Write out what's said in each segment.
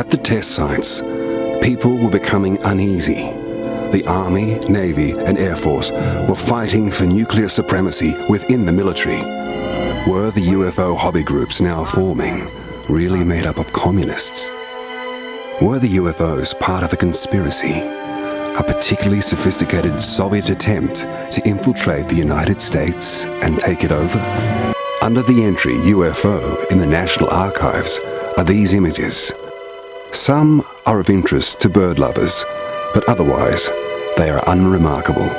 At the test sites, people were becoming uneasy. The Army, Navy and Air Force were fighting for nuclear supremacy within the military. Were the UFO hobby groups now forming, really made up of communists? Were the UFOs part of a conspiracy, a particularly sophisticated Soviet attempt to infiltrate the United States and take it over? Under the entry UFO in the National Archives are these images. Some are of interest to bird lovers, but otherwise they are unremarkable.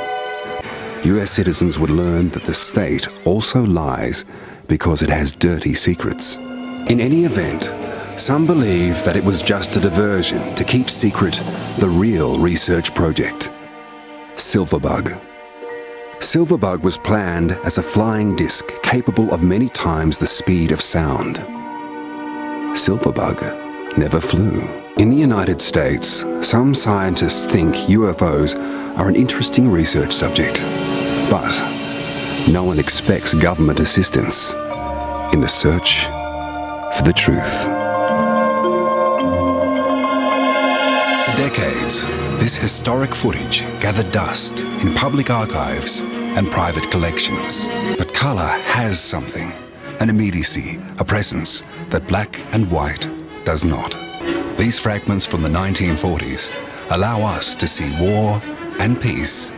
US citizens would learn that the state also lies because it has dirty secrets. In any event, some believe that it was just a diversion to keep secret the real research project. Silverbug. Silverbug was planned as a flying disc capable of many times the speed of sound. Silverbug never flew. In the United States, some scientists think UFOs are an interesting research subject, but no one expects government assistance in the search for the truth. For decades, this historic footage gathered dust in public archives and private collections. But colour has something, an immediacy, a presence that black and white does not. These fragments from the 1940s allow us to see war and peace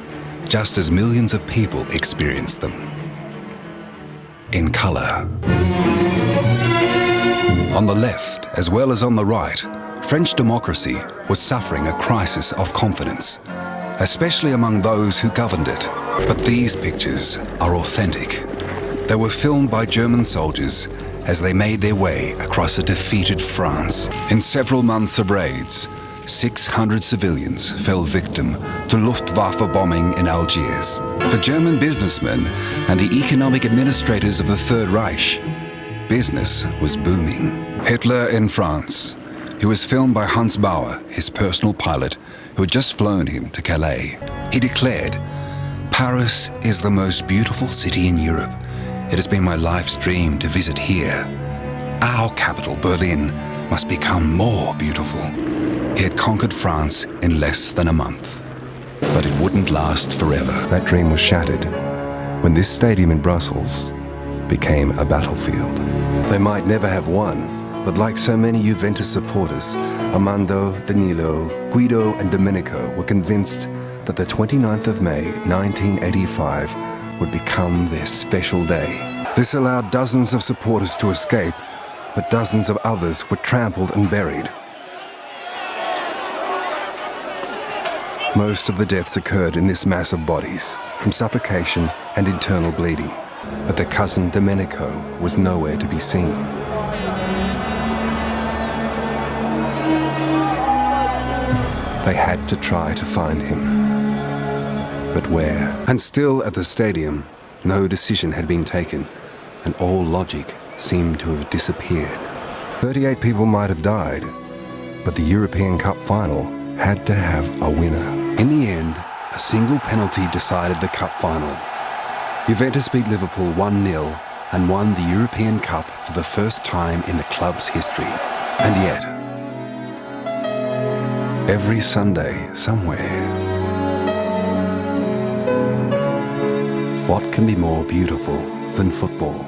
just as millions of people experienced them. In colour. On the left, as well as on the right, French democracy was suffering a crisis of confidence, especially among those who governed it. But these pictures are authentic. They were filmed by German soldiers as they made their way across a defeated France. In several months of raids, 600 civilians fell victim to Luftwaffe bombing in Algiers. For German businessmen and the economic administrators of the Third Reich, business was booming. Hitler in France. He was filmed by Hans Bauer, his personal pilot, who had just flown him to Calais. He declared, "Paris is the most beautiful city in Europe. It has been my life's dream to visit here. Our capital, Berlin, must become more beautiful." He had conquered France in less than a month. But it wouldn't last forever. That dream was shattered when this stadium in Brussels became a battlefield. They might never have won, but like so many Juventus supporters, Armando, Danilo, Guido and Domenico were convinced that the 29th of May 1985 would become their special day. This allowed dozens of supporters to escape, but dozens of others were trampled and buried. Most of the deaths occurred in this mass of bodies, from suffocation and internal bleeding, but their cousin Domenico was nowhere to be seen. They had to try to find him. But where? And still at the stadium, no decision had been taken, and all logic seemed to have disappeared. 38 people might have died, but the European Cup final had to have a winner. In the end, a single penalty decided the cup final. Juventus beat Liverpool 1-0 and won the European Cup for the first time in the club's history. And yet, every Sunday, somewhere, what can be more beautiful than football?